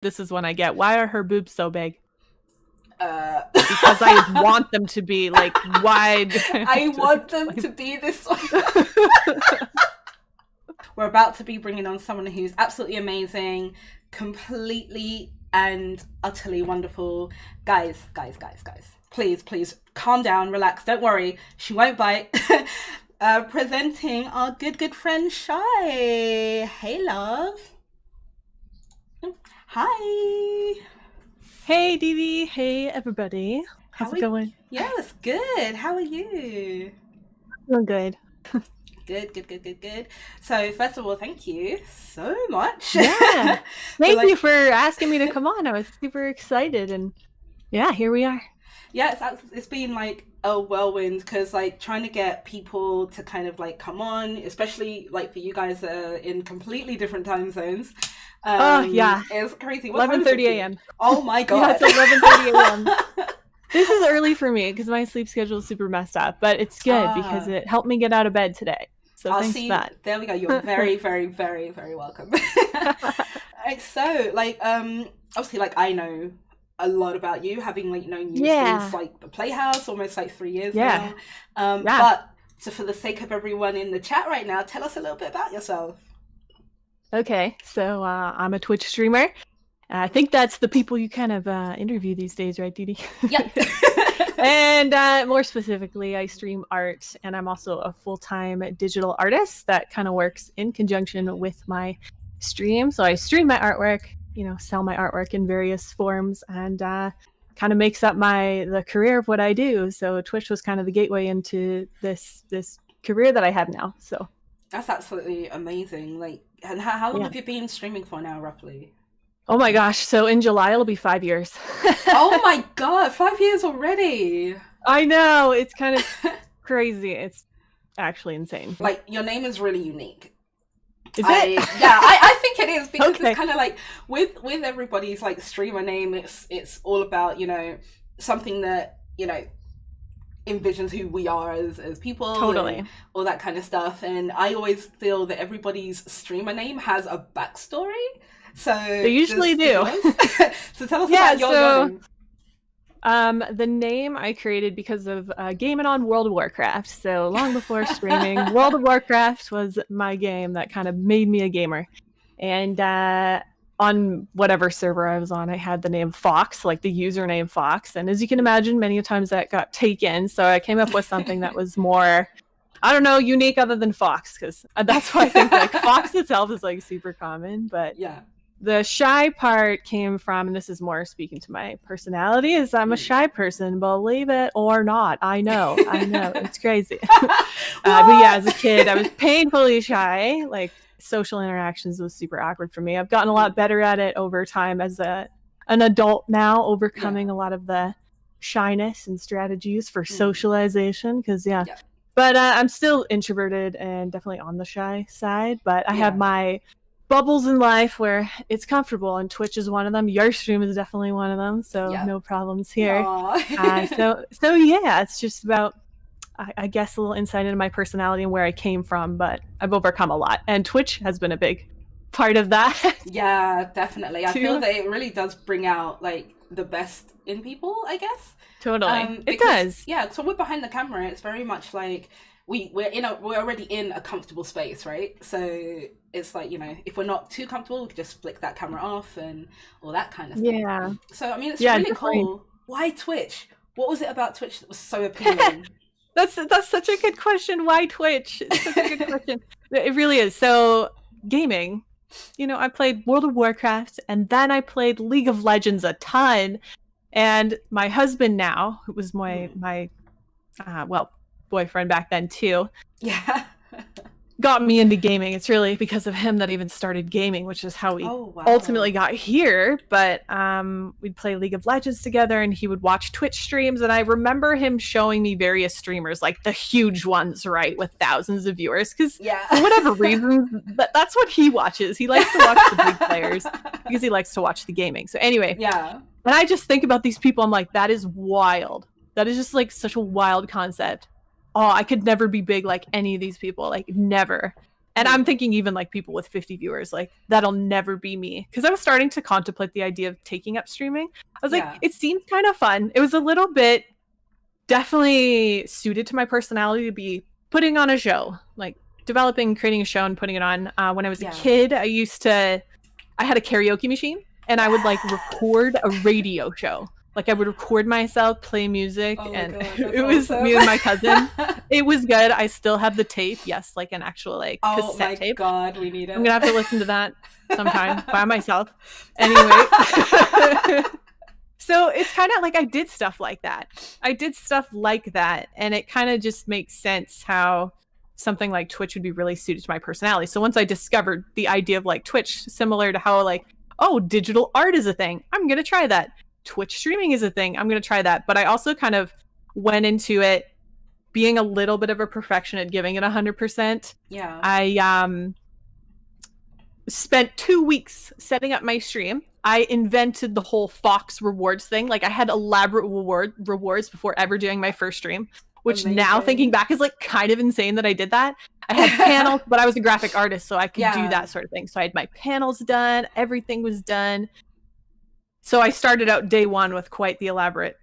This is one I get. Why are her boobs so big? Because I want them to be like wide. I want them to be this way. We're about to be bringing on someone who's absolutely amazing, completely and utterly wonderful. Guys. Please, calm down, relax, don't worry. She won't bite. Presenting our good friend, Shy. Hey, love. Hi. Hey, Dee. Hey, everybody. How's it going? Yes, good. How are you? Doing good. Good. So, first of all, thank you so much. Yeah. Thank you for asking me to come on. I was super excited, and yeah, here we are. Yeah, it's been like a whirlwind because like trying to get people to kind of like come on, especially like for you guys that are in completely different time zones. Yeah, it's crazy. 11:30 a.m. Oh my god! Yeah, it's 11:30 a.m. This is early for me because my sleep schedule is super messed up, but it's good because it helped me get out of bed today. So thanks for that. There we go. You're very, very, very, very welcome. So, like, obviously, like I know a lot about you, having like known you since like the Playhouse, almost like 3 years now. But so, for the sake of everyone in the chat right now, tell us a little bit about yourself. Okay, so I'm a Twitch streamer. I think that's the people you kind of interview these days, right, Dee? Yep. And more specifically, I stream art, and I'm also a full-time digital artist that kind of works in conjunction with my stream. So I stream my artwork, sell my artwork in various forms, and kind of makes up the career of what I do. So Twitch was kind of the gateway into this career that I have now. So that's absolutely amazing. Like, and how long have you been streaming for now, roughly? Oh my gosh, so in July it'll be 5 years. Oh my god, 5 years already. I know, it's kind of crazy. It's actually insane. Like, your name is really unique. Is it? Yeah, I think it is because it's kind of like with everybody's like streamer name, it's all about, something that, envisions who we are as people. Totally. All that kind of stuff. And I always feel that everybody's streamer name has a backstory. So they usually do. So tell us about your name. The name I created because of gaming on World of Warcraft. So long before streaming, World of Warcraft was my game that kind of made me a gamer. And on whatever server I was on, I had the name Fox, like the username Fox. And as you can imagine, many times that got taken. So I came up with something that was more, I don't know, unique other than Fox, because that's why I think like Fox itself is like super common. But yeah. The shy part came from, and this is more speaking to my personality, is I'm a shy person, believe it or not. I know, it's crazy. But yeah, as a kid, I was painfully shy. Like social interactions was super awkward for me. I've gotten a lot better at it over time as an adult now, overcoming a lot of the shyness and strategies for socialization. Because but I'm still introverted and definitely on the shy side. But I have my bubbles in life where it's comfortable, and Twitch is one of them. Your stream is definitely one of them, so no problems here. So yeah, it's just about, I guess, a little insight into my personality and where I came from, but I've overcome a lot, and Twitch has been a big part of that. Yeah, definitely. I feel that it really does bring out like the best in people, I guess. Totally. It does. Yeah, so we're behind the camera. It's very much like we're already in a comfortable space, right? So it's like, if we're not too comfortable, we can just flick that camera off and all that kind of stuff. Yeah. So I mean, it's really cool. Why Twitch? What was it about Twitch that was so appealing? That's such a good question. Why Twitch? It's such a good question. It really is. So gaming, I played World of Warcraft, and then I played League of Legends a ton. And my husband now, who was my boyfriend back then too, got me into gaming. It's really because of him that even started gaming, which is how we ultimately got here. But we'd play League of Legends together, and he would watch Twitch streams. And I remember him showing me various streamers, like the huge ones, right, with thousands of viewers. Because for whatever reason, that's what he watches. He likes to watch the big players because he likes to watch the gaming. So anyway, and I just think about these people. I'm like, that is wild. That is just like such a wild concept. Oh, I could never be big like any of these people, like never. And I'm thinking even like people with 50 viewers, like that'll never be me. Because I was starting to contemplate the idea of taking up streaming. I was like, it seemed kind of fun. It was a little bit definitely suited to my personality to be putting on a show, like developing, creating a show and putting it on. When I was a kid, I had a karaoke machine and I would like record a radio show. Like I would record myself, play music, and it was me and my cousin. It was good. I still have the tape. Yes, like an actual like cassette tape. Oh my God, we need it. I'm gonna have to listen to that sometime by myself. Anyway. So it's kind of like I did stuff like that. And it kind of just makes sense how something like Twitch would be really suited to my personality. So once I discovered the idea of like Twitch, similar to how like, oh, digital art is a thing, I'm going to try that. Twitch streaming is a thing, I'm going to try that. But I also kind of went into it being a little bit of a perfectionist, giving it 100%. Yeah. I spent 2 weeks setting up my stream. I invented the whole Fox rewards thing. Like I had elaborate rewards before ever doing my first stream, which now thinking back is like kind of insane that I did that. I had panels, but I was a graphic artist, so I could do that sort of thing. So I had my panels done, everything was done. So I started out day one with quite the elaborate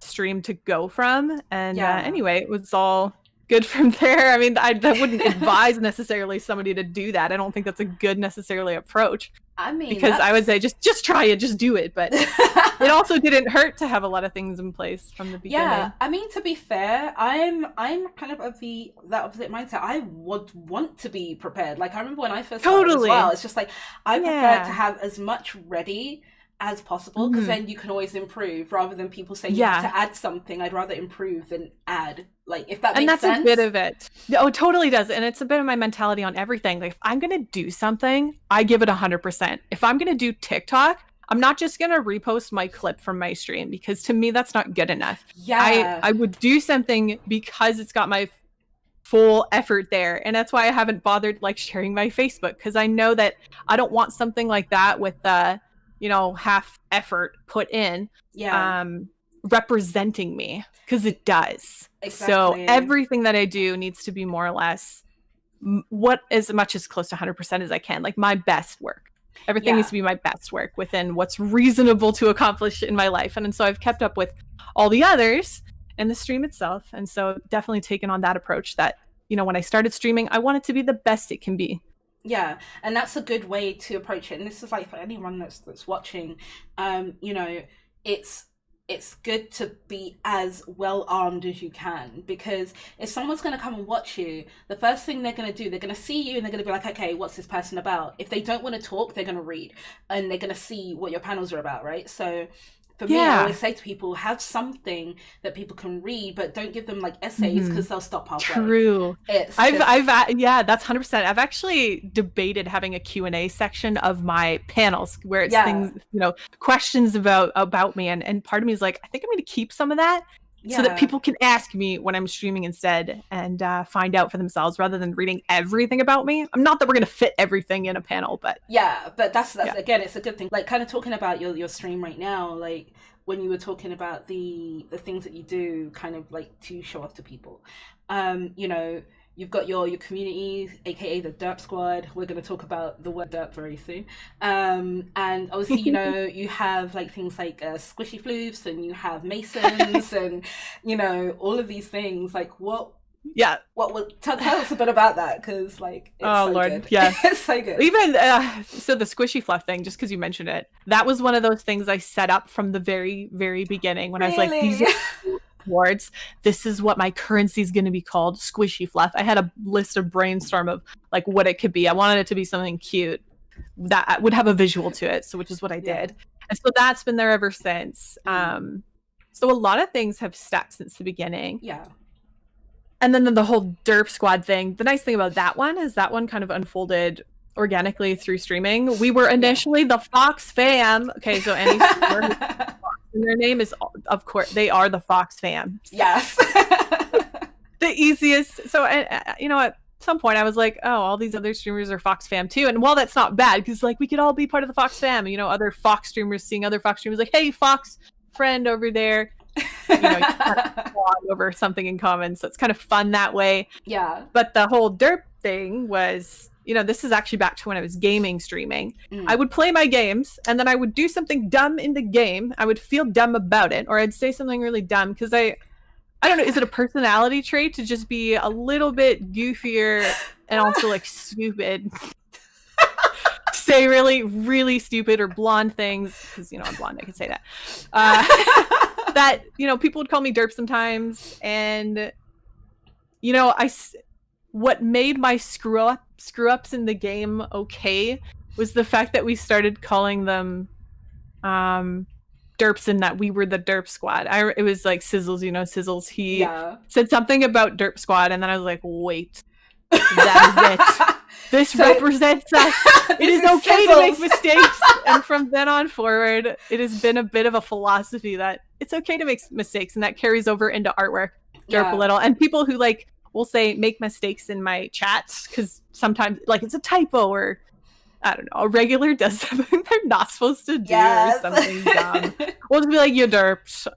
stream to go from. And anyway, it was all good from there. I mean, I wouldn't advise necessarily somebody to do that. I don't think that's a good necessarily approach. I mean, because I would say just try it, just do it. But it also didn't hurt to have a lot of things in place from the beginning. Yeah, I mean, to be fair, I'm kind of that opposite mindset. I would want to be prepared. Like I remember when I first started as well. It's just like I prefer to have as much ready as possible, because then you can always improve, rather than people saying you have to add something. I'd rather improve than add, like, if that makes sense. And that's a bit of it. Oh, it totally does. And it's a bit of my mentality on everything. Like if I'm gonna do something, I give it 100%. If I'm gonna do TikTok, I'm not just gonna repost my clip from my stream, because to me that's not good enough. I would do something because it's got my full effort there, and that's why I haven't bothered like sharing my Facebook, because I know that I don't want something like that with half effort put in representing me, because it does. Exactly. So everything that I do needs to be more or less as much as close to 100% as I can, like my best work. Everything needs to be my best work within what's reasonable to accomplish in my life. And so I've kept up with all the others and the stream itself. And so definitely taken on that approach that, when I started streaming, I want it to be the best it can be. Yeah, and that's a good way to approach it. And this is like for anyone that's watching, it's good to be as well armed as you can, because if someone's going to come and watch you, the first thing they're going to do, they're going to see you and they're going to be like, okay, what's this person about? If they don't want to talk, they're going to read and they're going to see what your panels are about, right? So for me, I always say to people, have something that people can read, but don't give them like essays, because they'll stop halfway. True. That's 100%. I've actually debated having a Q&A section of my panels where it's things, questions about me. And part of me is like, I think I'm going to keep some of that so that people can ask me when I'm streaming instead, and find out for themselves rather than reading everything about me. I'm not that we're going to fit everything in a panel, but that's again, it's a good thing. Like kind of talking about your stream right now, like when you were talking about the things that you do kind of like to show off to people, you've got your community, aka the Derp Squad. We're going to talk about the word derp very soon. And obviously, you have like things like squishy floofs, and you have masons, and all of these things. Like what? Yeah. Tell us a bit about that, because like it's so Lord, good. Yeah, it's so good. Even so, the squishy fluff thing, just because you mentioned it, that was one of those things I set up from the very, very beginning when I was like, these awards, this is what my currency is going to be called, squishy fluff. I had a list of brainstorm of like what it could be. I wanted it to be something cute that would have a visual to it, so which is what I did. And so that's been there ever since. So a lot of things have stuck since the beginning. And then the whole Derp Squad thing, the nice thing about that one is that one kind of unfolded organically through streaming. We were initially the Fox fam. Okay, so any and their name is, of course, they are the Fox fam. Yes. The easiest. So, at some point I was like, oh, all these other streamers are Fox fam too. And while that's not bad, because like we could all be part of the Fox fam, other Fox streamers seeing other Fox streamers like, hey, Fox friend over there, you kind of over something in common. So it's kind of fun that way. Yeah. But the whole Derp thing was, this is actually back to when I was gaming streaming. Mm. I would play my games and then I would do something dumb in the game. I would feel dumb about it, or I'd say something really dumb because I don't know, is it a personality trait to just be a little bit goofier and also like stupid? Say really, really stupid or blonde things, because I'm blonde, I can say that. That people would call me derp sometimes, and what made my screw ups in the game okay was the fact that we started calling them derps, and that we were the derp squad. It was like Sizzles, Sizzles. He said something about derp squad, and then I was like, wait, that is it. This represents us. It is okay to make mistakes. And from then on forward, it has been a bit of a philosophy that it's okay to make mistakes, and that carries over into artwork. Derp a little. And people who will say make mistakes in my chats, because sometimes it's a typo, or I don't know, a regular does something they're not supposed to do, or something dumb. We'll just be like, you derped.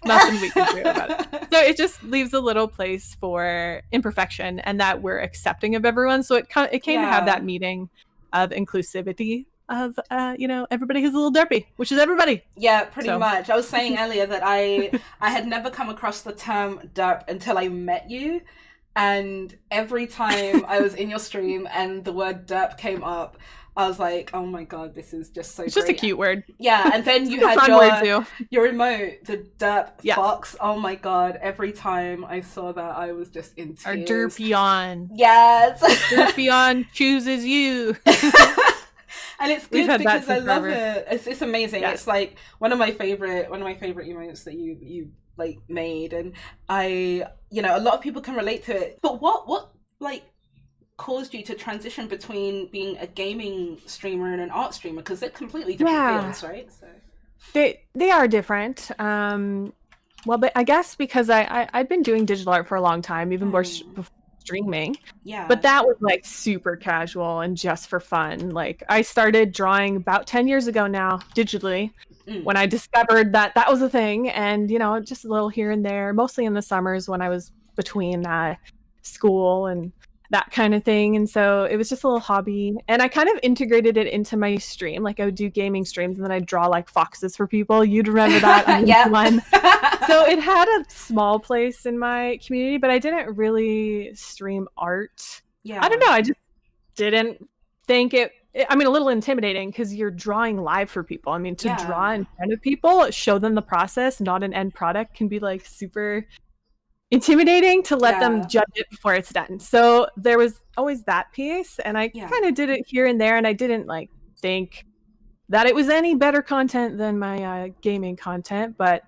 Nothing we can do about it. So it just leaves a little place for imperfection, and that we're accepting of everyone. So it came to have that meeting of inclusivity of everybody who's a little derpy, which is everybody. Yeah, pretty much. I was saying earlier that I had never come across the term derp until I met you, and every time I was in your stream and the word derp came up, I was like, oh my god, this is just so It's great. just a cute word. Yeah, and then you had your emote, the derp fox. Oh my god, every time I saw that, I was just in tears. Our derpion. Yes. Derpion chooses you. And it's good because I love it. It's amazing. Yeah. It's like one of my favorite emotes that you made, and a lot of people can relate to it. But what caused you to transition between being a gaming streamer and an art streamer, because they're completely different fields, right? So they are different. But I guess because I'd been doing digital art for a long time, even before streaming. Yeah. But that was super casual and just for fun. I started drawing about 10 years ago now, digitally, when I discovered that was a thing, and just a little here and there, mostly in the summers when I was between school and that kind of thing. And so it was just a little hobby, and I kind of integrated it into my stream. I would do gaming streams, and then I'd draw foxes for people. You'd remember that. Yeah. One. So it had a small place in my community, but I didn't really stream art. Yeah. I don't know, I just didn't think it a little intimidating, because you're drawing live for people. To draw in front of people, show them the process, not an end product, can be super intimidating to let them judge it before it's done. So there was always that piece, and I kind of did it here and there, and I didn't think that it was any better content than my gaming content. But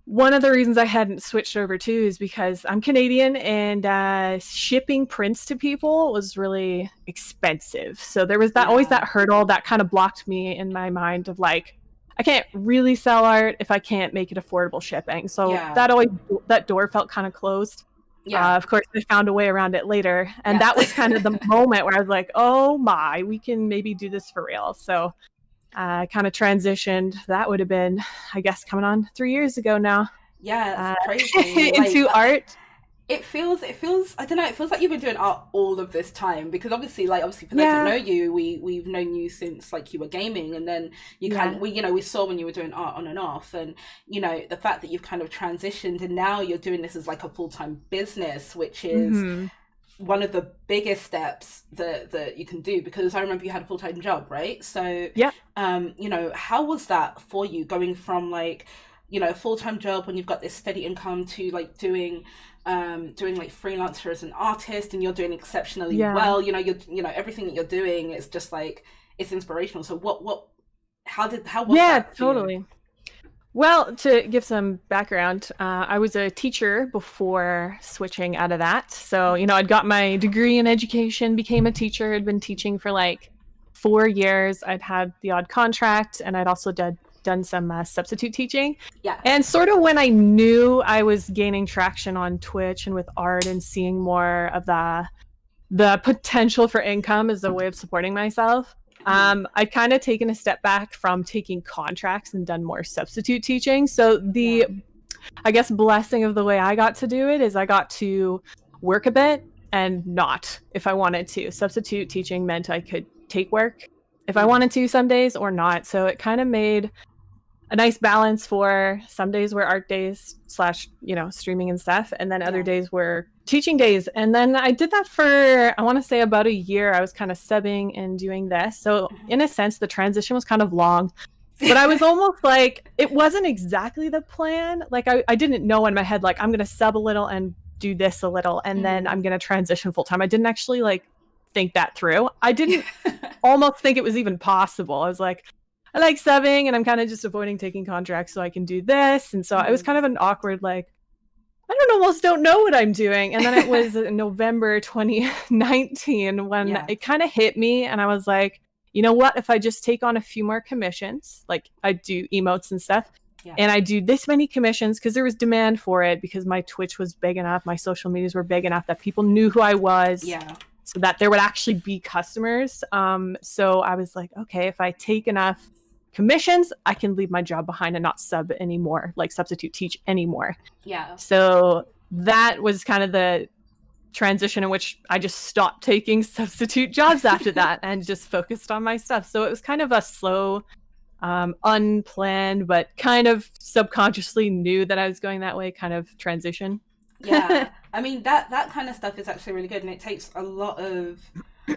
one of the reasons I hadn't switched over too is because I'm Canadian, and shipping prints to people was really expensive. So there was always that hurdle that kind of blocked me in my mind of I can't really sell art if I can't make it affordable shipping. So that door felt kind of closed. Yeah. Of course, I found a way around it later. And that was kind of the moment where I was like, oh my, we can maybe do this for real. So I kind of transitioned. That would have been, I guess, coming on 3 years ago now. Yeah, it's crazy. Into art. It feels I don't know, it feels like you've been doing art all of this time, because obviously for those that know you, we've known you since you were gaming, and then we saw when you were doing art on and off, and the fact that you've kind of transitioned and now you're doing this as a full-time business, which is one of the biggest steps that you can do, because I remember you had a full-time job, right? So how was that for you, going from a full-time job when you've got this steady income to doing freelancer as an artist, and you're doing exceptionally well, you're everything that you're doing is just it's inspirational. So how was that totally you? Well, to give some background, I was a teacher before switching out of that. So I'd got my degree in education, became a teacher, had been teaching for 4 years. I'd had the odd contract, and I'd also done some substitute teaching. Yeah. And sort of when I knew I was gaining traction on Twitch and with art, and seeing more of the potential for income as a way of supporting myself, I've kind of taken a step back from taking contracts and done more substitute teaching. So I guess, blessing of the way I got to do it is I got to work a bit and not if I wanted to. Substitute teaching meant I could take work if I wanted to some days or not. So it kind of made a nice balance for some days were art days slash, streaming and stuff. And then other days were teaching days. And then I did that for, I want to say about a year. I was kind of subbing and doing this. So in a sense, the transition was kind of long, but I was almost like, it wasn't exactly the plan. Like I didn't know in my head, like I'm going to sub a little and do this a little, and then I'm going to transition full time. I didn't actually like think that through. I didn't almost think it was even possible. I was like, I like subbing and I'm kind of just avoiding taking contracts so I can do this. And so it was kind of an awkward, like, almost don't know what I'm doing. And then it was November 2019 when it kind of hit me. And I was like, you know what? If I just take on a few more commissions, like I do emotes and stuff, and I do this many commissions because there was demand for it, because my Twitch was big enough, my social medias were big enough that people knew who I was. So that there would actually be customers. So I was like, okay, if I take enough commissions, I can leave my job behind and not sub anymore, like substitute teach anymore. So that was kind of the transition in which I just stopped taking substitute jobs after that and just focused on my stuff. So it was kind of a slow, unplanned, but kind of subconsciously knew that I was going that way kind of transition. I mean, that kind of stuff is actually really good, and it takes a lot of,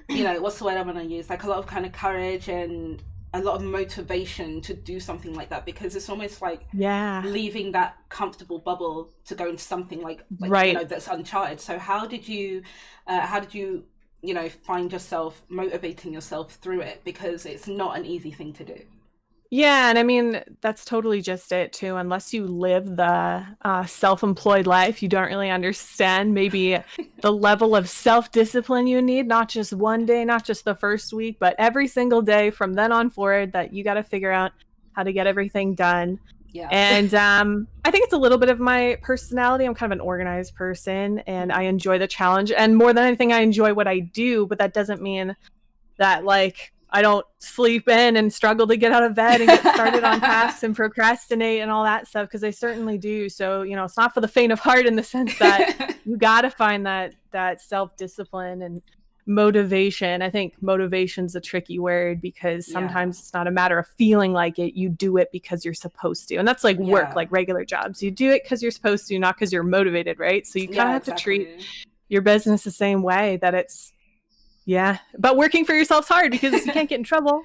what's the word I'm going to use? Like a lot of kind of courage and a lot of motivation to do something like that, because it's almost like leaving that comfortable bubble to go into something like that's uncharted. So how did you find yourself motivating yourself through it, because it's not an easy thing to do? Yeah, and I mean, that's totally just it too. Unless you live the self-employed life, you don't really understand maybe the level of self-discipline you need, not just one day, not just the first week, but every single day from then on forward, that you got to figure out how to get everything done. And I think it's a little bit of my personality. I'm kind of an organized person, and I enjoy the challenge. And more than anything, I enjoy what I do, but that doesn't mean that like I don't sleep in and struggle to get out of bed and get started on tasks and procrastinate and all that stuff, because I certainly do. So, it's not for the faint of heart, in the sense that you got to find that self-discipline and motivation. I think motivation's a tricky word, because sometimes it's not a matter of feeling like it. You do it because you're supposed to. And that's like work, like regular jobs. You do it because you're supposed to, not because you're motivated, right? So you kind of have to treat your business the same way, that it's but working for yourself's hard, because you can't get in trouble.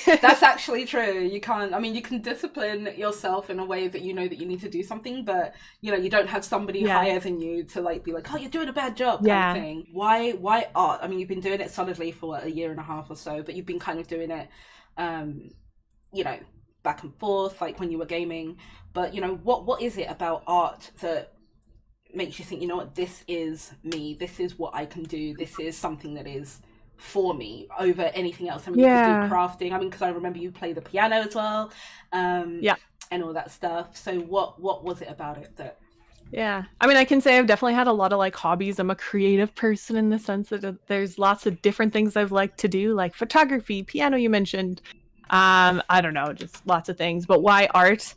That's actually true. You can't, you can discipline yourself in a way that you know that you need to do something, but you don't have somebody higher than you to like be like, oh, you're doing a bad job kind of thing. Why art? I mean, you've been doing it solidly for a year and a half or so, but you've been kind of doing it back and forth, like when you were gaming. But what is it about art that makes you think, you know what, this is me, this is what I can do, this is something that is for me over anything else? I mean, you could do crafting, because I remember you play the piano as well, and all that stuff. So what was it about it that... I can say I've definitely had a lot of like hobbies. I'm a creative person in the sense that there's lots of different things I've liked to do, like photography, piano you mentioned, I don't know, just lots of things. But why art?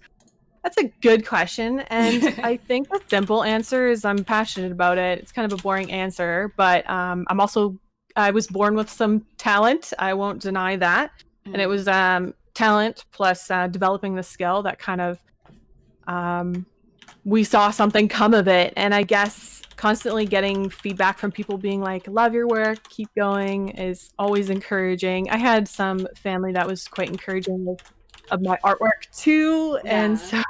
That's a good question. And I think the simple answer is I'm passionate about it. It's kind of a boring answer, but I was born with some talent. I won't deny that. And it was talent plus developing the skill that kind of we saw something come of it. And I guess constantly getting feedback from people being like, love your work, keep going, is always encouraging. I had some family that was quite encouraging of my artwork too. And so,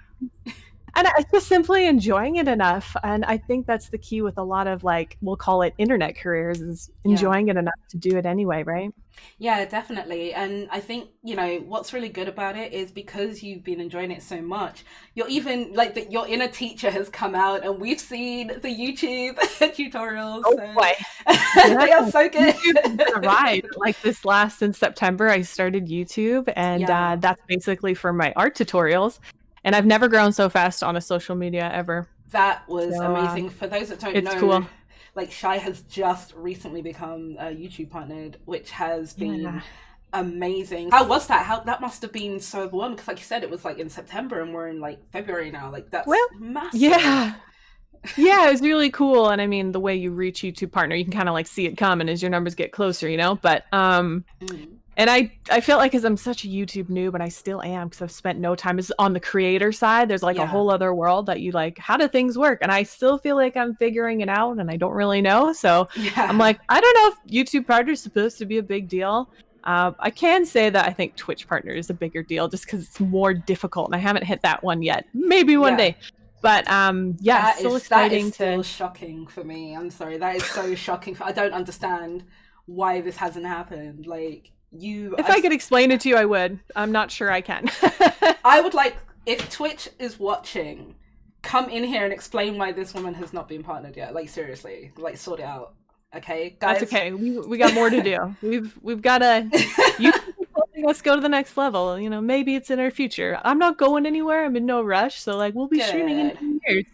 and I just simply enjoying it enough. And I think that's the key with a lot of like, we'll call it internet careers, is enjoying it enough to do it anyway, right? Yeah, definitely. And I think, what's really good about it is because you've been enjoying it so much, you're even like your inner teacher has come out, and we've seen the YouTube tutorials. Oh boy. They are so good. Right. Like since September, I started YouTube, and that's basically for my art tutorials. And I've never grown so fast on a social media ever. That was amazing. For those that don't know, it's cool. Like Shy has just recently become YouTube partnered, which has been amazing. How was that? That must have been so overwhelming, because like you said, it was like in September and we're in like February now. Like that's massive. Yeah, it was really cool. And I mean, the way you reach YouTube partner, you can kind of like see it coming as your numbers get closer, you know? But Mm. and I felt like, because I'm such a YouTube noob, and I still am, because I've spent no time is on the creator side. There's like a Yeah. whole other world that you like, how do things work? And I still feel like I'm figuring it out, and I don't really know. So I'm Yeah. like, I don't know if YouTube partner is supposed to be a big deal. I can say that I think Twitch partner is a bigger deal, just because it's more difficult, and I haven't hit that one yet. Maybe one Yeah. day. But yeah, still That is exciting still to. shocking for me. I'm sorry. That is so shocking. I don't understand why this hasn't happened. Like If I could explain it to you, I would. I'm not sure I can. I would like, if Twitch is watching, come in here and explain why this woman has not been partnered yet. Like seriously, like sort it out. Okay, That's guys. okay. We got more to do. We've got to. You helping us go to the next level. You know, maybe it's in our future. I'm not going anywhere. I'm in no rush. So like, we'll be streaming in Good. 2 years.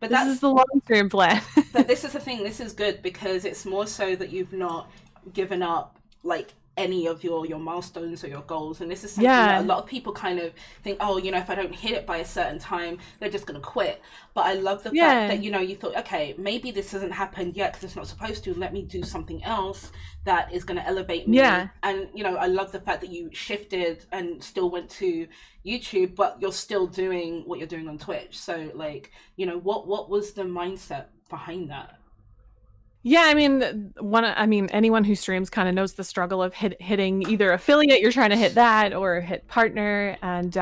But This is that's the long term plan. but this is the thing. This is good because it's more so that you've not given up like any of your milestones or your goals. And this is something that a Yeah. lot of people kind of think, oh, if I don't hit it by a certain time, they're just going to quit. But I love the fact Yeah. that you thought, okay, maybe this hasn't happened yet because it's not supposed to. Let me do something else that is going to elevate me. Yeah. And I love the fact that you shifted and still went to YouTube, but you're still doing what you're doing on Twitch. So like, what was the mindset behind that? Yeah, I mean, anyone who streams kind of knows the struggle of hitting either affiliate, you're trying to hit that, or hit partner, and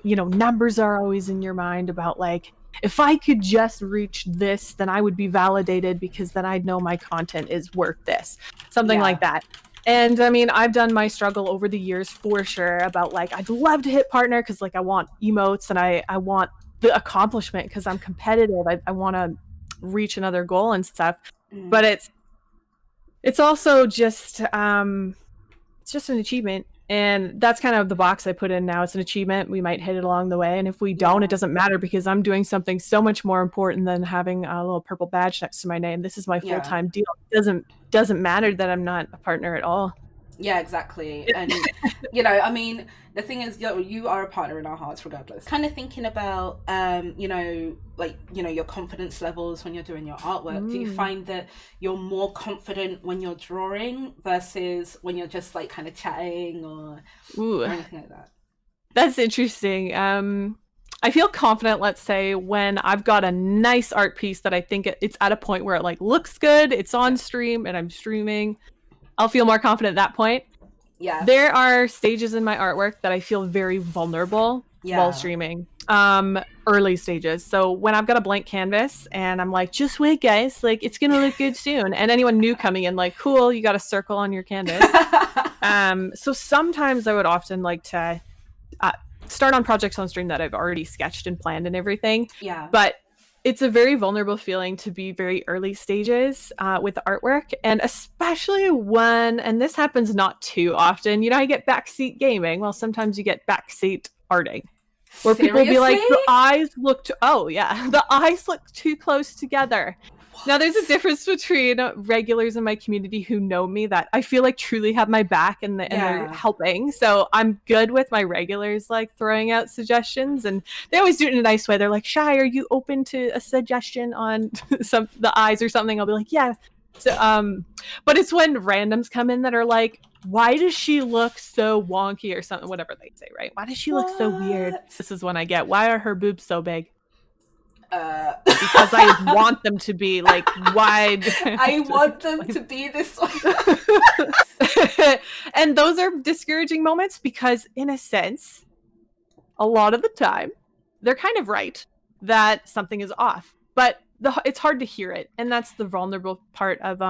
numbers are always in your mind about like, if I could just reach this, then I would be validated, because then I'd know my content is worth this, something Yeah. like that. And I mean, I've done my struggle over the years for sure about like, I'd love to hit partner because like I want emotes, and I want the accomplishment because I'm competitive. I want to reach another goal and stuff, Mm. but it's also just it's just an achievement, and that's kind of the box I put in now. It's an achievement. We might hit it along the way, and if we don't, it Yeah. doesn't matter, because I'm doing something so much more important than having a little purple badge next to my name. This is my Yeah. full-time deal. It doesn't matter that I'm not a partner at all. Yeah, exactly. And I mean, the thing is, you are a partner in our hearts regardless. Kind of thinking about like, your confidence levels when you're doing your artwork. Do you find that you're more confident when you're drawing versus when you're just like kind of chatting or Ooh, anything like that? that's interesting. I feel confident, let's say, when I've got a nice art piece that I think it's at a point where it like looks good, it's on Yeah. stream, and I'm streaming. I'll feel more confident at that point. Yeah. There are stages in my artwork that I feel very vulnerable while Yeah. streaming. Early stages. So when I've got a blank canvas and I'm like, just wait, guys, like it's gonna look good soon. And anyone new coming in, like, cool, you got a circle on your canvas. So sometimes I would often like to start on projects on stream that I've already sketched and planned and everything. Yeah. But it's a very vulnerable feeling to be very early stages with the artwork, and especially when, and this happens not too often, I get backseat gaming. Well, sometimes you get backseat arting, where people will be like, Seriously? the eyes look oh yeah, the eyes look too close together. Now, there's a difference between regulars in my community who know me that I feel like truly have my back, and they're Yeah. helping. So I'm good with my regulars like throwing out suggestions, and they always do it in a nice way. They're like, "Shy, are you open to a suggestion on the eyes or something?" I'll be like, "Yeah." So, but it's when randoms come in that are like, "Why does she look so wonky?" or something, whatever they say, right? Why does she look so weird? What? This is when I get, "Why are her boobs so big?" Uh, Because I want them to be like wide. I want them to be this way. And those are discouraging moments, because in a sense, a lot of the time, they're kind of right that something is off, but it's hard to hear it, and that's the vulnerable part of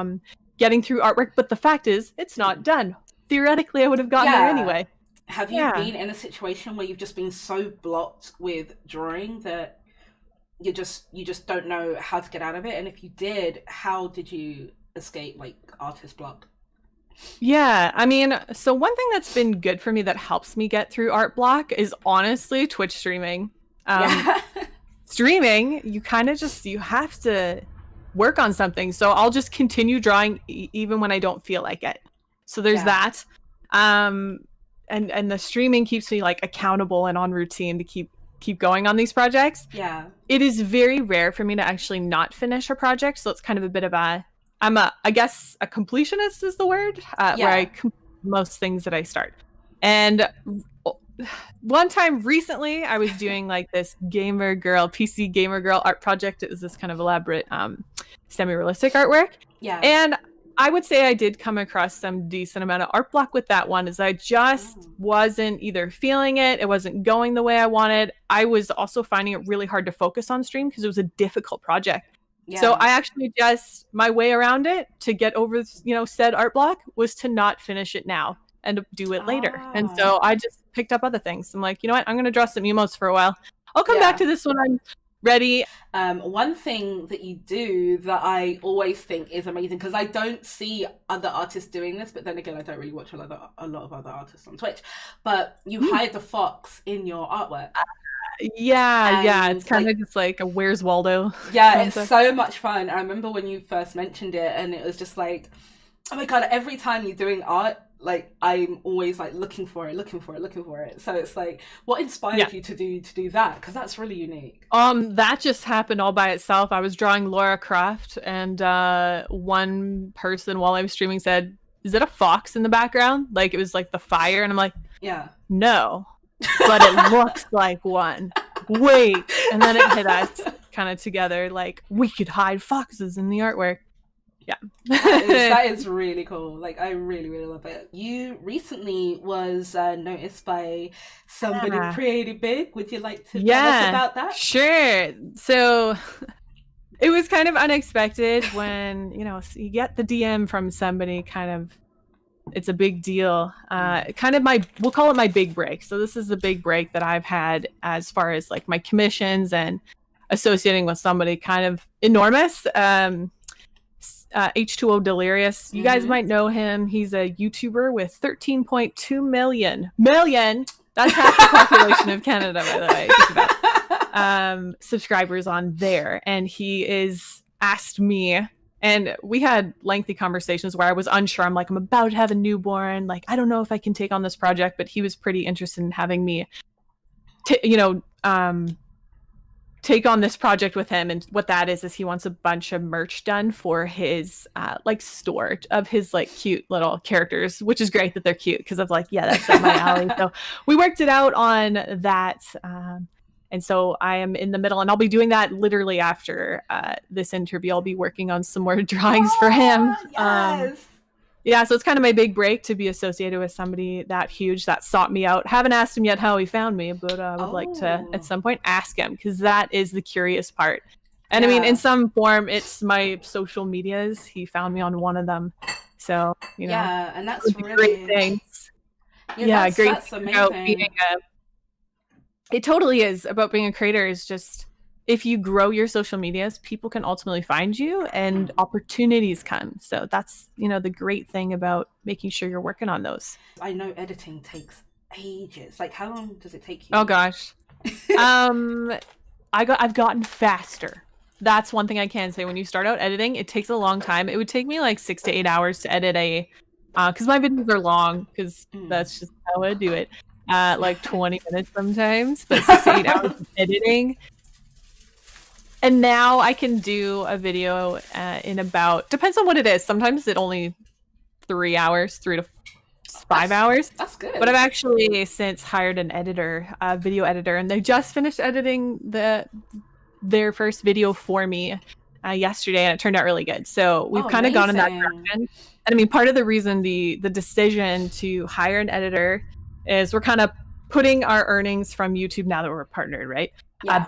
getting through artwork. But the fact is, it's not done. Theoretically, I would have gotten there anyway. Have you been in a situation where you've just been so blocked with drawing that you just don't know how to get out of it? And if you did, how did you escape like artist block? Yeah, I mean, so one thing that's been good for me that helps me get through art block is honestly Twitch streaming. Yeah. Streaming, you kind of just, you have to work on something. So I'll just continue drawing even when I don't feel like it. So there's that. And the streaming keeps me like accountable and on routine to keep keep going on these projects. Yeah. It is very rare for me to actually not finish a project, so it's kind of a bit of a I guess a completionist is the word, where I complete most things that I start. And one time recently, I was doing like this PC gamer girl art project. It was this kind of elaborate, semi-realistic artwork. Yeah. And I would say I did come across some decent amount of art block with that one, as I just wasn't either feeling it, it wasn't going the way I wanted. I was also finding it really hard to focus on stream because it was a difficult project. Yeah. So I actually just, my way around it to get over, said art block was to not finish it now and do it later. And so I just picked up other things. I'm like, you know what? I'm going to draw some emotes for a while. I'll come back to this when I'm ready. One thing that you do that I always think is amazing, because I don't see other artists doing this, but then again, I don't really watch a lot of other artists on Twitch, but you hide the fox in your artwork. Yeah, it's kind of just like a Where's Waldo. Yeah, it's so much fun. I remember when you first mentioned it, and it was just like, oh my god, every time you're doing art, like I'm always like looking for it. So it's like, what inspired you to do that? Because that's really unique. That just happened all by itself. I was drawing Laura Croft, and one person while I was streaming said, "Is it a fox in the background?" Like it was like the fire, and I'm like, no, but it looks like one. Wait, and then it hit us kind of together. Like we could hide foxes in the artwork. Yeah. that is really cool. Like I really, really love it. You recently was noticed by somebody pretty big. Would you like to tell us about that? Sure. So it was kind of unexpected when, you get the DM from somebody, kind of, it's a big deal. Kind of we'll call it my big break. So this is the big break that I've had as far as like my commissions and associating with somebody kind of enormous. H2O Delirious. You guys might know him. He's a YouTuber with 13.2 million. That's half the population of Canada, by the way. Just about. Subscribers on there. And he is asked me, and we had lengthy conversations where I was unsure. I'm like, I'm about to have a newborn. Like, I don't know if I can take on this project, but he was pretty interested in having me, take on this project with him. And what that is he wants a bunch of merch done for his like store of his like cute little characters, which is great that they're cute, because I'm like, yeah, that's up my alley. So we worked it out on that, and so I am in the middle, and I'll be doing that literally after this interview. I'll be working on some more drawings for him. Yeah, so it's kind of my big break to be associated with somebody that huge that sought me out. Haven't asked him yet how he found me, but I would like to at some point ask him, because that is the curious part. And I mean, in some form, it's my social medias. He found me on one of them. So, and that's really great things. Yeah, great. That's amazing. It totally is about being a creator. Is just, if you grow your social medias, people can ultimately find you and opportunities come. So that's, the great thing about making sure you're working on those. I know editing takes ages. Like, how long does it take you? Oh gosh. I've gotten faster. That's one thing I can say. When you start out editing, it takes a long time. It would take me like 6 to 8 hours to edit because my videos are long, because that's just how I do it. Like 20 minutes sometimes, but 6 to 8 hours of editing. And now I can do a video in about, depends on what it is. Sometimes it only 3 hours, 3 to 5 hours. That's good. But I've actually since hired an editor, a video editor, and they just finished editing their first video for me yesterday, and it turned out really good. So we've kind of gone in that direction. And I mean, part of the reason the decision to hire an editor is we're kind of putting our earnings from YouTube, now that we're partnered, right?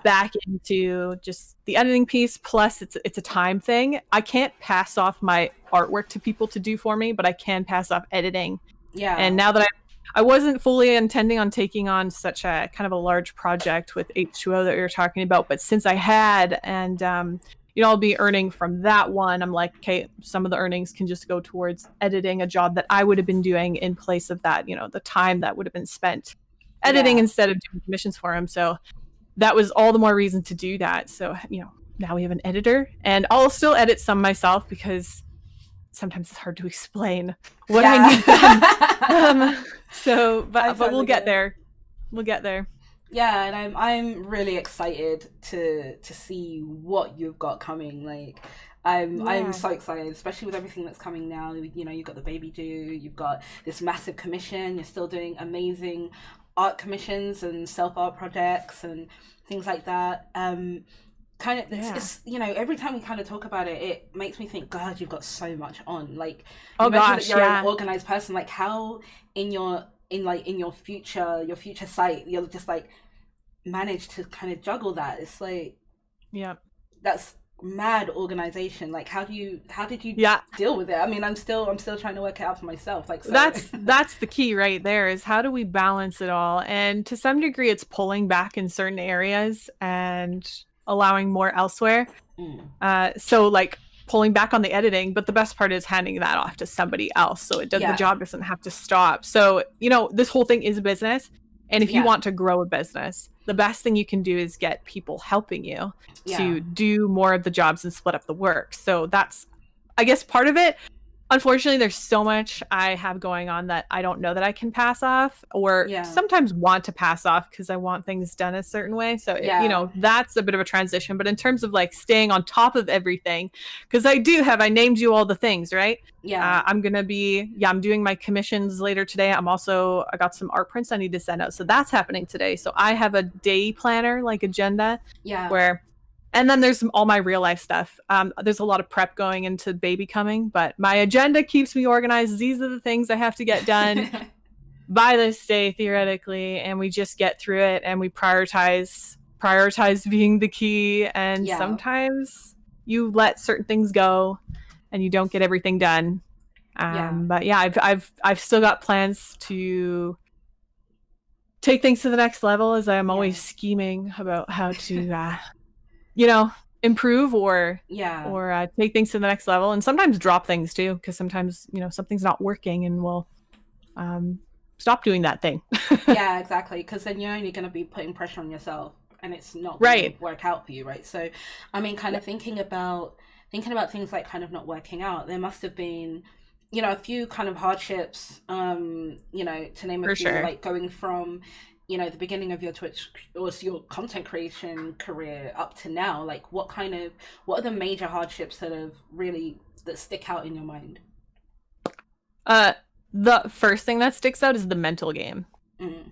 Back into just the editing piece. Plus it's a time thing. I can't pass off my artwork to people to do for me, but I can pass off editing. And now that I wasn't fully intending on taking on such a kind of a large project with H2O that we were talking about, but since I had, and I'll be earning from that one, I'm like, okay, some of the earnings can just go towards editing a job that I would have been doing in place of that, the time that would have been spent editing instead of doing commissions for him. So that was all the more reason to do that. So, now we have an editor, and I'll still edit some myself, because sometimes it's hard to explain what I need done. But we'll get there. We'll get there. Yeah, and I'm really excited to see what you've got coming. Like, I'm Yeah. so excited, especially with everything that's coming now. You know, you've got the baby due, you've got this massive commission. You're still doing amazing art commissions and self art projects and things like that. Kind of, Yeah. it's you know, every time we kind of talk about it, it makes me think, God, you've got so much on. Like, you Oh mentioned that gosh, you're an yeah. organized person. Like, how in your future site, you're just like manage to kind of juggle that. It's like Yeah. that's mad organization. Like, how did you Yeah. deal with it? I mean, I'm still trying to work it out for myself. Like, so That's the key right there, is how do we balance it all? And to some degree it's pulling back in certain areas and allowing more elsewhere. mm, So like pulling back on the editing, but the best part is handing that off to somebody else so the yeah, job doesn't have to stop. So, you know, this whole thing is a business. And if you yeah, want to grow a business, the best thing you can do is get people helping you yeah, to do more of the jobs and split up the work. So that's, I guess, part of it. Unfortunately, there's so much I have going on that I don't know that I can pass off, or yeah, sometimes want to pass off because I want things done a certain way. So, you yeah, know, that's a bit of a transition. But in terms of like staying on top of everything, because I named you all the things, right? yeah, I'm doing my commissions later today. I got some art prints I need to send out. So that's happening today. So I have a day planner, like agenda, yeah. where and then there's all my real life stuff. There's a lot of prep going into baby coming, but my agenda keeps me organized. These are the things I have to get done by this day, theoretically, and we just get through it and we prioritize being the key. And Yeah, sometimes you let certain things go and you don't get everything done. yeah, But yeah, I've still got plans to take things to the next level, as I'm yeah, always scheming about how to you know, improve yeah. take things to the next level, and sometimes drop things too, because sometimes, you know, something's not working and we'll um, stop doing that thing. Yeah, exactly. Because then you're only going to be putting pressure on yourself, and it's not going to Right. work out for you, right? So, I mean, kind Yeah, of thinking about things like kind of not working out. There must have been, you know, a few kind of hardships. You know, to name a for few, sure. like going from, you know, the beginning of your Twitch or your content creation career up to now. Like, what are the major hardships that stick out in your mind? Uh, the first thing that sticks out is the mental game. Mm,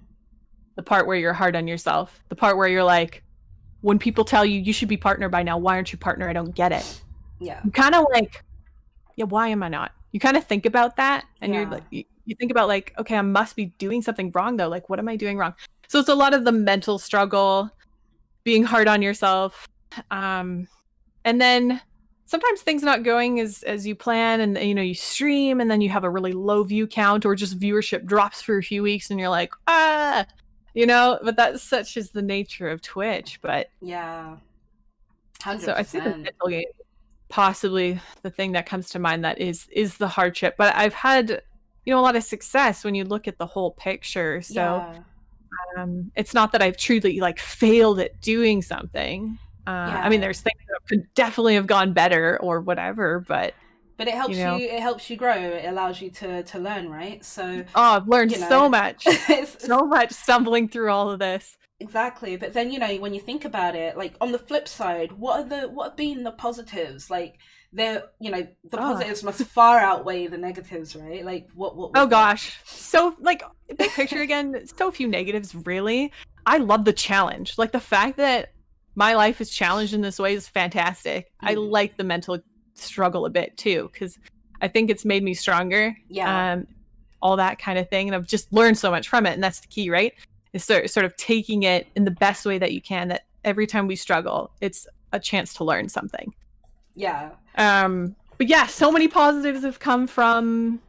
The part where you're hard on yourself. The part where you're like, when people tell you you should be partner by now, why aren't you partner? I don't get it. yeah, You kind of like, yeah, why am I not? You kind of think about that, and you're yeah, like, you think about like, okay, I must be doing something wrong though. Like, what am I doing wrong? So it's a lot of the mental struggle, being hard on yourself, um, and then sometimes things not going as you plan, and you know you stream, and then you have a really low view count, or just viewership drops for a few weeks, and you're like, you know. But that's such is the nature of Twitch. But yeah, so I'd say the 100%. mental game possibly the thing that comes to mind that is the hardship. But I've had, you know, a lot of success when you look at the whole picture. So Yeah, it's not that I've truly like failed at doing something. I mean, yeah. there's things that could definitely have gone better or whatever, but But it you helps you know, it helps you grow. It allows you to learn, right? So, oh, I've learned you know, it's so much stumbling through all of this. exactly. But then, you know, when you think about it, like on the flip side, what have been the positives? Like, the Oh, positives must far outweigh the negatives, right? Like, what oh was there? gosh, so like big picture again, so few negatives really. I love the challenge, like the fact that my life is challenged in this way is fantastic. I Mm, like the mental struggle a bit too, because I think it's made me stronger. yeah, um all that kind of thing, and I've just learned so much from it, and that's the key, right? Is sort of taking it in the best way that you can, that every time we struggle it's a chance to learn something. yeah, But yeah, so many positives have come from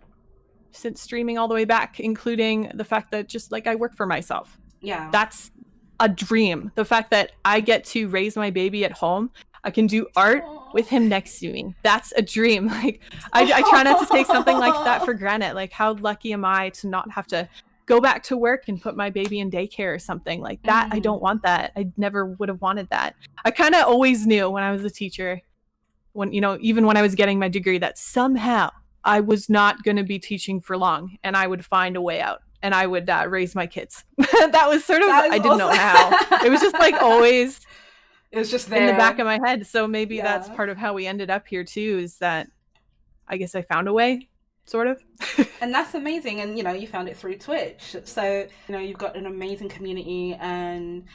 since streaming all the way back, including the fact that just like I work for myself. yeah. That's a dream. The fact that I get to raise my baby at home, I can do art with Oh. him next to me. That's a dream. Like I try not to take something like that for granted. Like how lucky am I to not have to go back to work and put my baby in daycare or something like that. I Mm, don't want that. I never would have wanted that. I kind of always knew when I was a teacher, when, you know, even when I was getting my degree, that somehow I was not going to be teaching for long and I would find a way out. and I would raise my kids. That was sort of, I didn't know awesome. how. It was just like always It was just there in the back of my head. So maybe that's part of how we ended up here too, is that I guess I found a way, sort of. And that's amazing. And, you know, you found it through Twitch. So, you know, you've got an amazing community and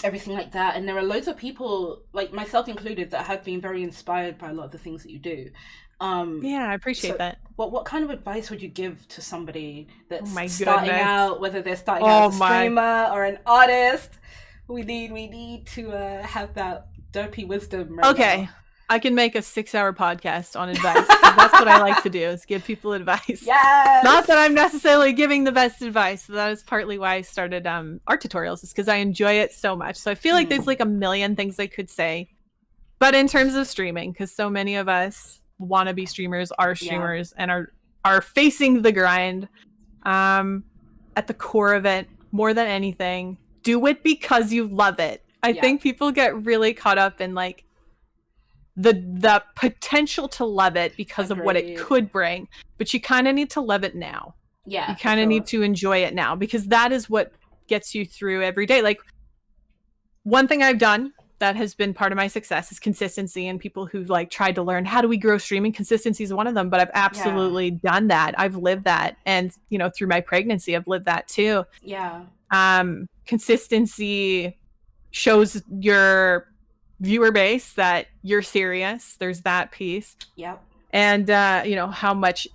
everything like that. And there are loads of people, like myself included, that have been very inspired by a lot of the things that you do. Yeah, I appreciate that. What kind of advice would you give to somebody that's goodness. starting out, whether they're starting out as a streamer or an artist? We need to have that dopey wisdom right now. I can make a 6-hour podcast on advice. That's what I like to do, is give people advice. Yes! Not that I'm necessarily giving the best advice. That is partly why I started art tutorials, is because I enjoy it so much. So I feel like there's like a million things I could say. But in terms of streaming, because so many of us want to be streamers, are streamers, and are facing the grind, at the core of it, more than anything, do it because you love it. I think people get really caught up in like the potential to love it because of what it could bring, but you kind of need to love it now. You kind of need to enjoy it now, because that is what gets you through every day. Like, one thing I've done that has been part of my success is consistency, and people who've like tried to learn how do we grow streaming, consistency is one of them. But I've absolutely done that. I've lived that, and you know, through my pregnancy I've lived that too. Consistency shows your viewer base that you're serious. There's that piece. And you know, how much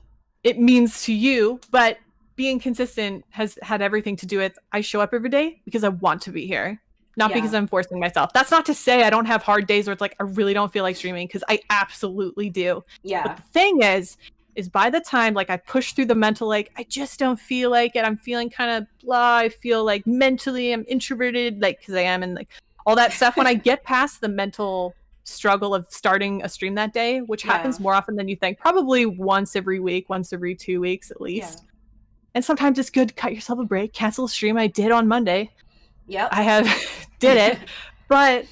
it means to you. But being consistent has had everything to do with, I show up every day because I want to be here, not because I'm forcing myself. That's not to say I don't have hard days where it's like I really don't feel like streaming, because I absolutely do. But the thing is by the time like I push through the mental, like I just don't feel like it, I'm feeling kind of blah, I feel like mentally I'm introverted, like because I am, and like all that stuff, when I get past the mental struggle of starting a stream that day, which happens more often than you think, probably once every week, once every 2 weeks at least. And sometimes it's good to cut yourself a break, cancel a stream. I did on Monday. I have did it. But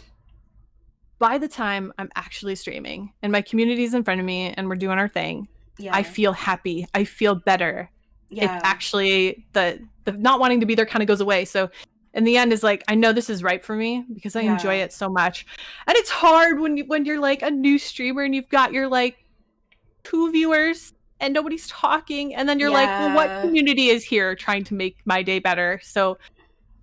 by the time I'm actually streaming and my community's in front of me and we're doing our thing, I feel happy. I feel better. It actually, the not wanting to be there kind of goes away. So in the end is like, I know this is right for me because I enjoy it so much. And it's hard when you're like a new streamer and you've got your like 2 viewers and nobody's talking, and then you're like, well, what community is here trying to make my day better? So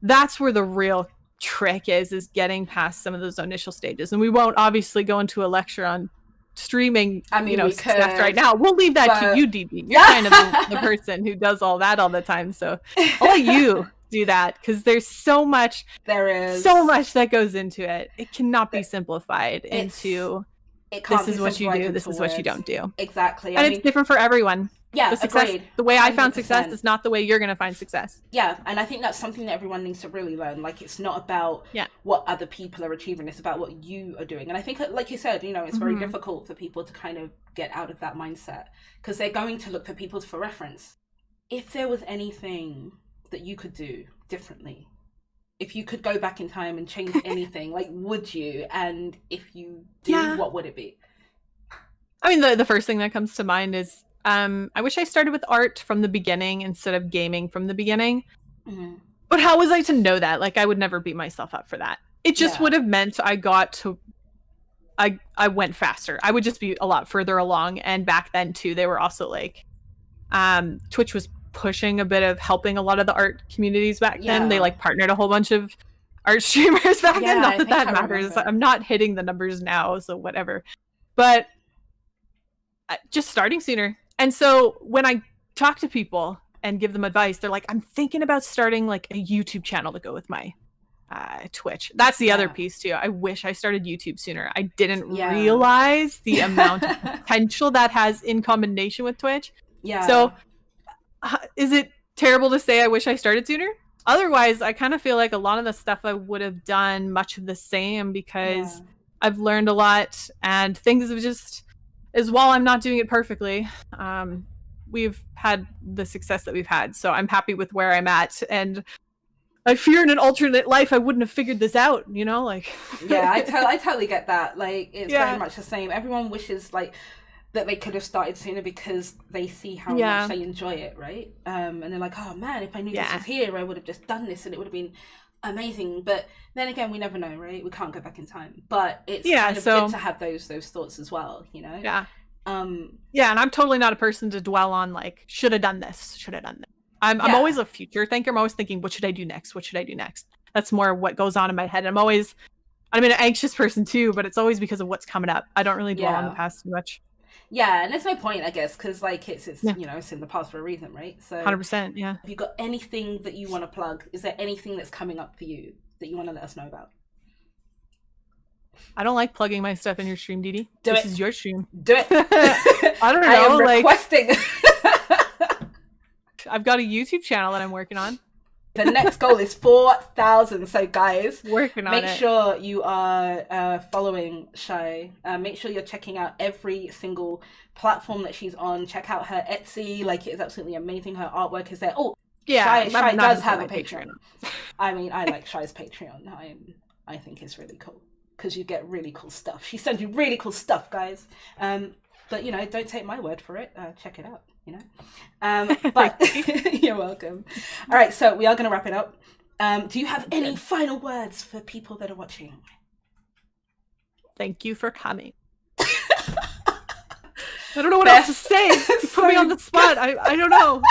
that's where the real trick is getting past some of those initial stages. And we won't obviously go into a lecture on streaming, success right now. We'll leave that to you, DB. You're kind of the person who does all that all the time. So I'll let you do that, because there's so much that goes into it. It cannot be simplified into this is what you do, this is what you don't do. Exactly. And it's different for everyone. Agreed. The way I found success is not the way you're going to find success. And I think that's something that everyone needs to really learn. Like, it's not about what other people are achieving, it's about what you are doing. And I think, like you said, you know, it's very difficult for people to kind of get out of that mindset, because they're going to look for people for reference. If there was anything that you could do differently, if you could go back in time and change anything, like, would you? And if you do, what would it be? I mean, the first thing that comes to mind is I wish I started with art from the beginning instead of gaming from the beginning. But how was I to know that? Like, I would never beat myself up for that. It just would have meant I went faster. I would just be a lot further along. And back then too, they were also like, Twitch was pushing a bit of helping a lot of the art communities back then. They like partnered a whole bunch of art streamers back then. Not that matters. I'm not hitting the numbers now, so whatever. But just starting sooner. And so when I talk to people and give them advice, they're like, I'm thinking about starting like a YouTube channel to go with my Twitch. That's the other piece too. I wish I started YouTube sooner. I didn't realize the amount of potential that has in combination with Twitch. So is it terrible to say I wish I started sooner? Otherwise, I kind of feel like a lot of the stuff I would have done much of the same, because I've learned a lot, and things have just, as while I'm not doing it perfectly, we've had the success that we've had. So I'm happy with where I'm at. And I fear in an alternate life I wouldn't have figured this out, you know, like. I totally get that. Like, it's very much the same. Everyone wishes, like, that they could have started sooner because they see how much they enjoy it, right? And they're like, oh man, if I knew this was here, I would have just done this and it would have been amazing. But then again, we never know, right? We can't go back in time. But it's kind of good to have those thoughts as well, you know? Yeah. And I'm totally not a person to dwell on like, should have done this, should have done that. I'm always a future thinker. I'm always thinking, what should I do next? What should I do next? That's more what goes on in my head. I'm an anxious person too, but it's always because of what's coming up. I don't really dwell on the past too much. Yeah, and there's no point, I guess, because like it's you know, it's in the past for a reason, right? So 100%, yeah. Have you got anything that you want to plug? Is there anything that's coming up for you that you want to let us know about? I don't like plugging my stuff in your stream, Didi. This is your stream. Do it. I don't know. I am requesting. I've got a YouTube channel that I'm working on. The next goal is 4,000. So guys, working on make sure you are following Shy. Make sure you're checking out every single platform that she's on. Check out her Etsy. Like, it is absolutely amazing. Her artwork is there. Oh, yeah, Shy does have a Patreon. I mean, I like Shy's Patreon. I think it's really cool because you get really cool stuff. She sends you really cool stuff, guys. But you know, don't take my word for it. Check it out. You know, but you're welcome. All right, so we are going to wrap it up. Do you have any final words for people that are watching? Thank you for coming. I don't know what else to say. You put me on the spot. I don't know.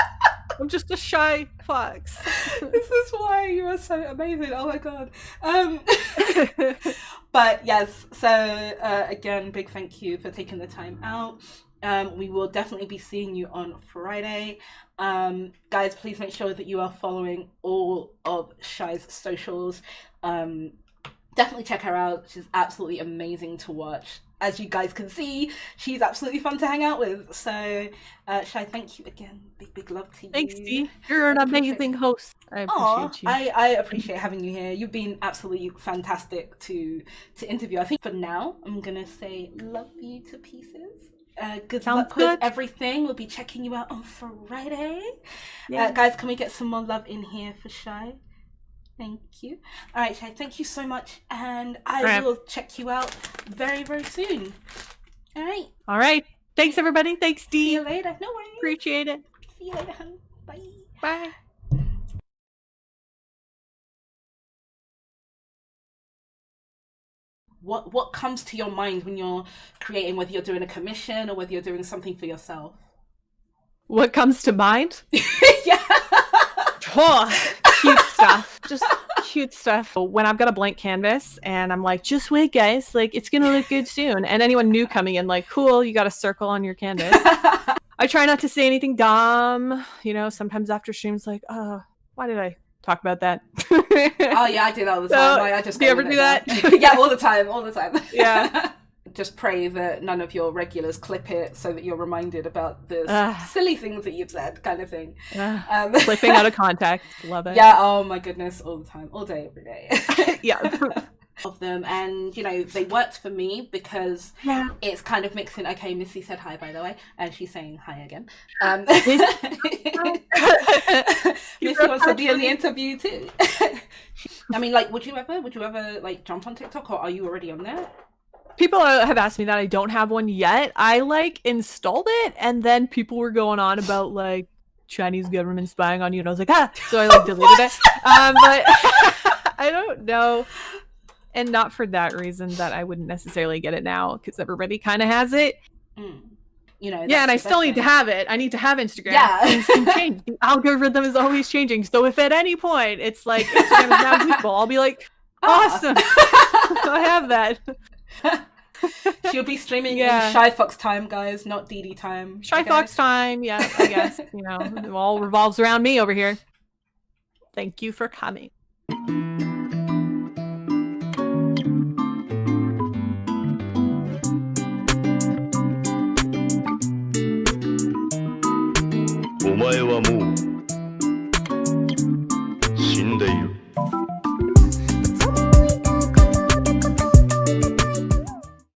I'm just a shy fox. This is why you are so amazing. Oh my god. But yes, so again, big thank you for taking the time out. We will definitely be seeing you on Friday. Guys, please make sure that you are following all of Shy's socials. Definitely check her out. She's absolutely amazing to watch. As you guys can see, she's absolutely fun to hang out with. So, Shy, thank you again. Big love to you. Thanks, Dee. You're an amazing host. I appreciate you. I appreciate having you here. You've been absolutely fantastic to interview. I think for now, I'm going to say love you to pieces. Good luck with everything. We'll be checking you out on Friday. Guys, can we get some more love in here for Shy? Thank you. All right, Shy, thank you so much. And I will check you out very, very soon. All right. All right. Thanks, everybody. Thanks, Dee. See you later. No worries. Appreciate it. See you later, hun. Bye. Bye. What comes to your mind when you're creating, whether you're doing a commission or whether you're doing something for yourself? What comes to mind? Yeah. Oh, cute stuff. Just cute stuff. When I've got a blank canvas and I'm like, just wait, guys, like it's gonna look good soon. And anyone new coming in, like, cool, you got a circle on your canvas. I try not to say anything dumb. You know, sometimes after streams, like, oh, why did I talk about that? Oh yeah, I do that all the time. I just do you ever do that? Yeah, all the time. Yeah. Just pray that none of your regulars clip it so that you're reminded about the silly things that you've said, kind of thing. Clipping out of context. Love it. Yeah, oh my goodness, all the time. All day, every day. Yeah. Of them, and you know, they worked for me because it's kind of mixing. Okay, Missy said hi, by the way, and she's saying hi again. Missy wants to be in the interview too. I mean, like, would you ever like jump on TikTok, or are you already on there? People have asked me that. I don't have one yet. I like installed it, and then people were going on about like Chinese government spying on you, and I was like, so I like deleted it. But I don't know, and not for that reason that I wouldn't necessarily get it now because everybody kind of has it. You know, yeah, and I still need to have it. I need to have Instagram. Yeah. Things can change. The algorithm is always changing. So if at any point it's like Instagram is now useful, I'll be like, awesome. I have that. She'll be streaming in Shyfoxx time, guys, not Indeedee time. Shyfoxx time, yeah, I guess. You know, it all revolves around me over here. Thank you for coming. お前はもう